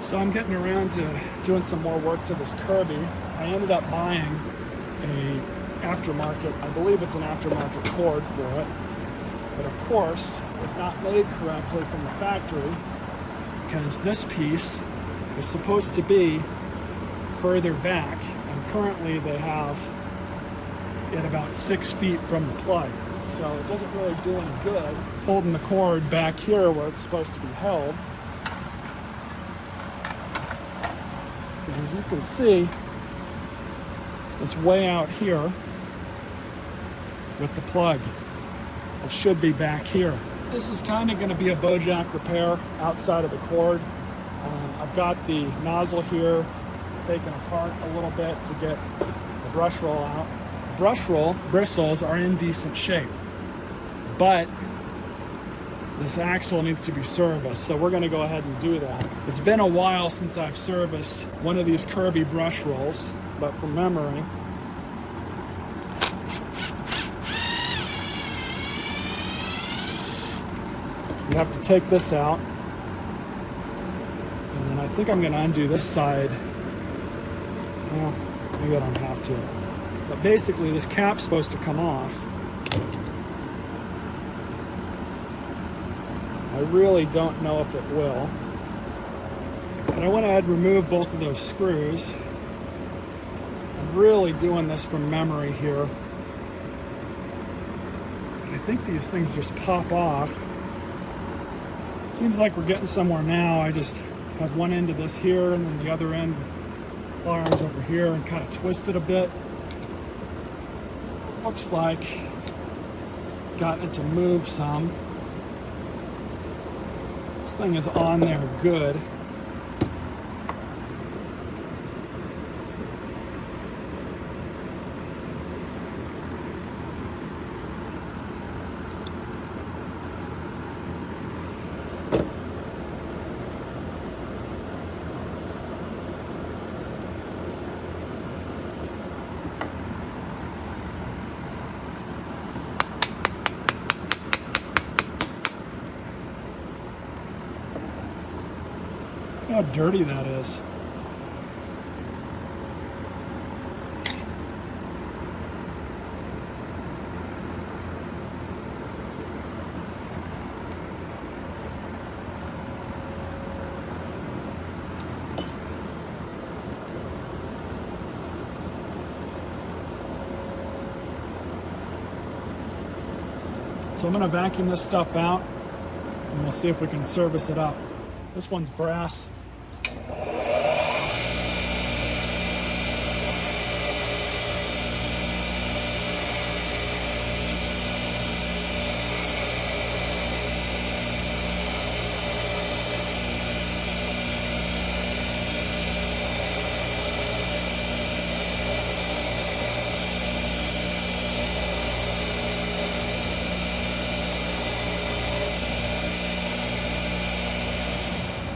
So I'm getting around to doing some more work to this Kirby. I ended up buying a aftermarket, I believe it's an aftermarket cord for it, but of course it's not made correctly from the factory because this piece is supposed to be further back, and currently they have it about 6 feet from the plug. So it doesn't really do any good holding the cord back here where it's supposed to be held. Because as you can see, it's way out here with the plug. It should be back here. This is kind of going to be a Bojack repair outside of the cord. I've got the nozzle here taken apart a little bit to get the brush roll out. Brush roll bristles are in decent shape, but this axle needs to be serviced, so we're going to go ahead and do that. It's been a while since I've serviced one of these Kirby brush rolls, but from memory, you have to take this out, and then I think I'm going to undo this side. Well, maybe I don't have to. But basically, this cap's supposed to come off. I really don't know if it will. But I went ahead and removed both of those screws. I'm really doing this from memory here. And I think these things just pop off. Seems like we're getting somewhere now. I just have one end of this here and then the other end pliers over here and kind of twist it a bit. Looks like gotten it to move some. This thing is on there good. How dirty that is. So I'm going to vacuum this stuff out and we'll see if we can service it up. This one's brass.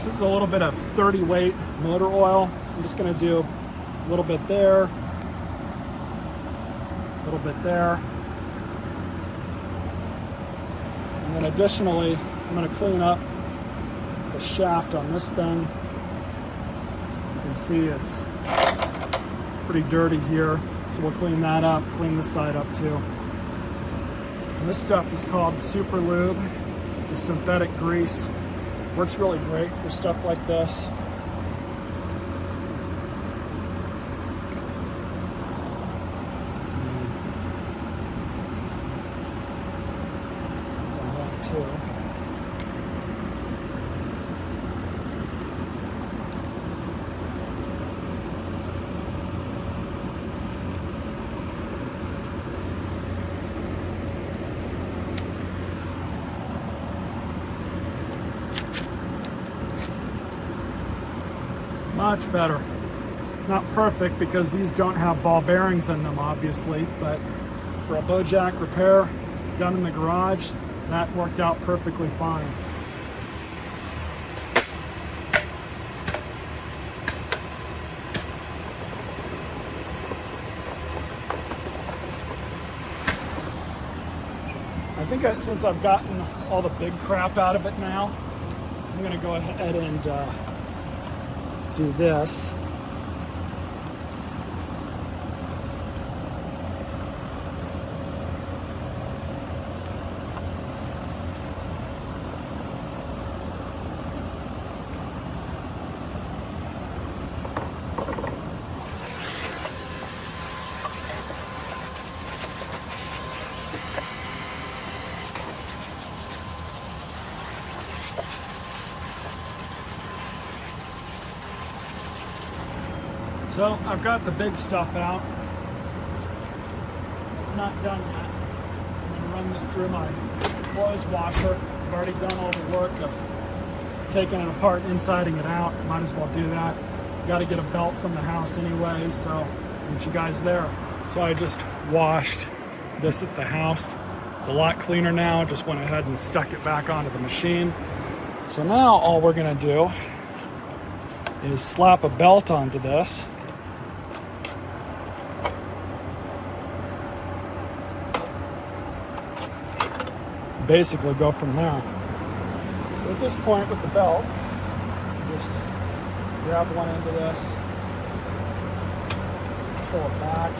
This is a little bit of 30 weight motor oil. I'm just going to do a little bit there, a little bit there. And then additionally, I'm going to clean up the shaft on this thing. As you can see, it's pretty dirty here. So we'll clean that up, clean this side up too. And this stuff is called Super Lube. It's a synthetic grease. Works really great for stuff like this. It's on that too. Much better. Not perfect because these don't have ball bearings in them, obviously, but for a Bojack repair done in the garage, that worked out perfectly fine. I think since I've gotten all the big crap out of it now, I'm going to go ahead and do this. So I've got the big stuff out. Not done yet. I'm going to run this through my clothes washer. I've already done all the work of taking it apart, insiding it out. Might as well do that. Got to get a belt from the house anyways, so I'll meet you guys there. So I just washed this at the house. It's a lot cleaner now. Just went ahead and stuck it back onto the machine. So now all we're going to do is slap a belt onto this. Basically go from there. So at this point with the belt, just grab one end of this, pull it back,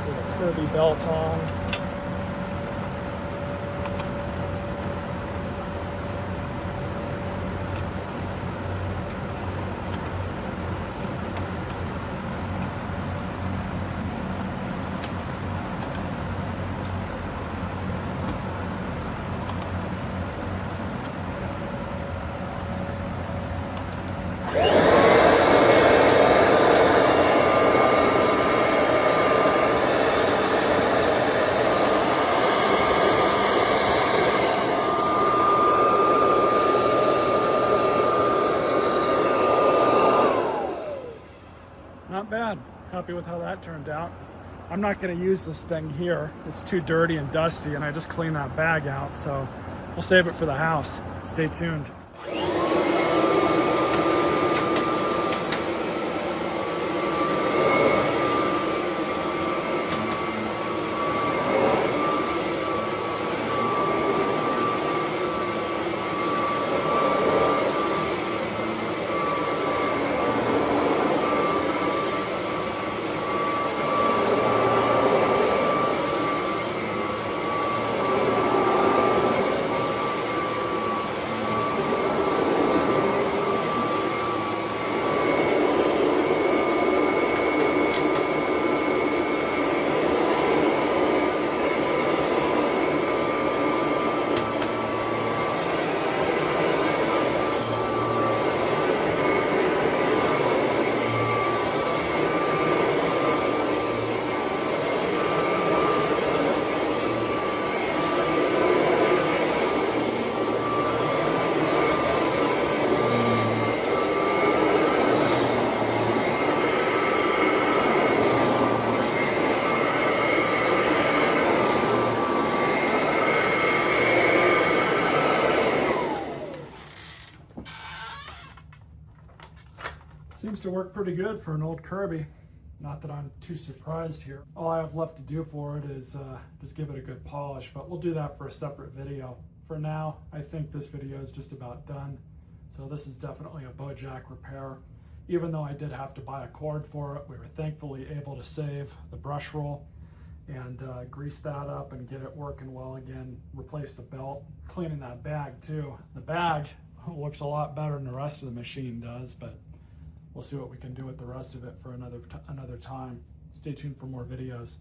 put a Kirby belt on. Not bad. Happy with how that turned out. I'm not going to use this thing here. It's too dirty and dusty, and I just cleaned that bag out, so we'll save it for the house. Stay tuned. Seems to work pretty good for an old Kirby. Not that I'm too surprised here. All I have left to do for it is just give it a good polish, but we'll do that for a separate video. For now, I think this video is just about done. So this is definitely a Bojack repair. Even though I did have to buy a cord for it, we were thankfully able to save the brush roll and grease that up and get it working well again, replace the belt, cleaning that bag too. The bag looks a lot better than the rest of the machine does, but we'll see what we can do with the rest of it for another time. Stay tuned for more videos.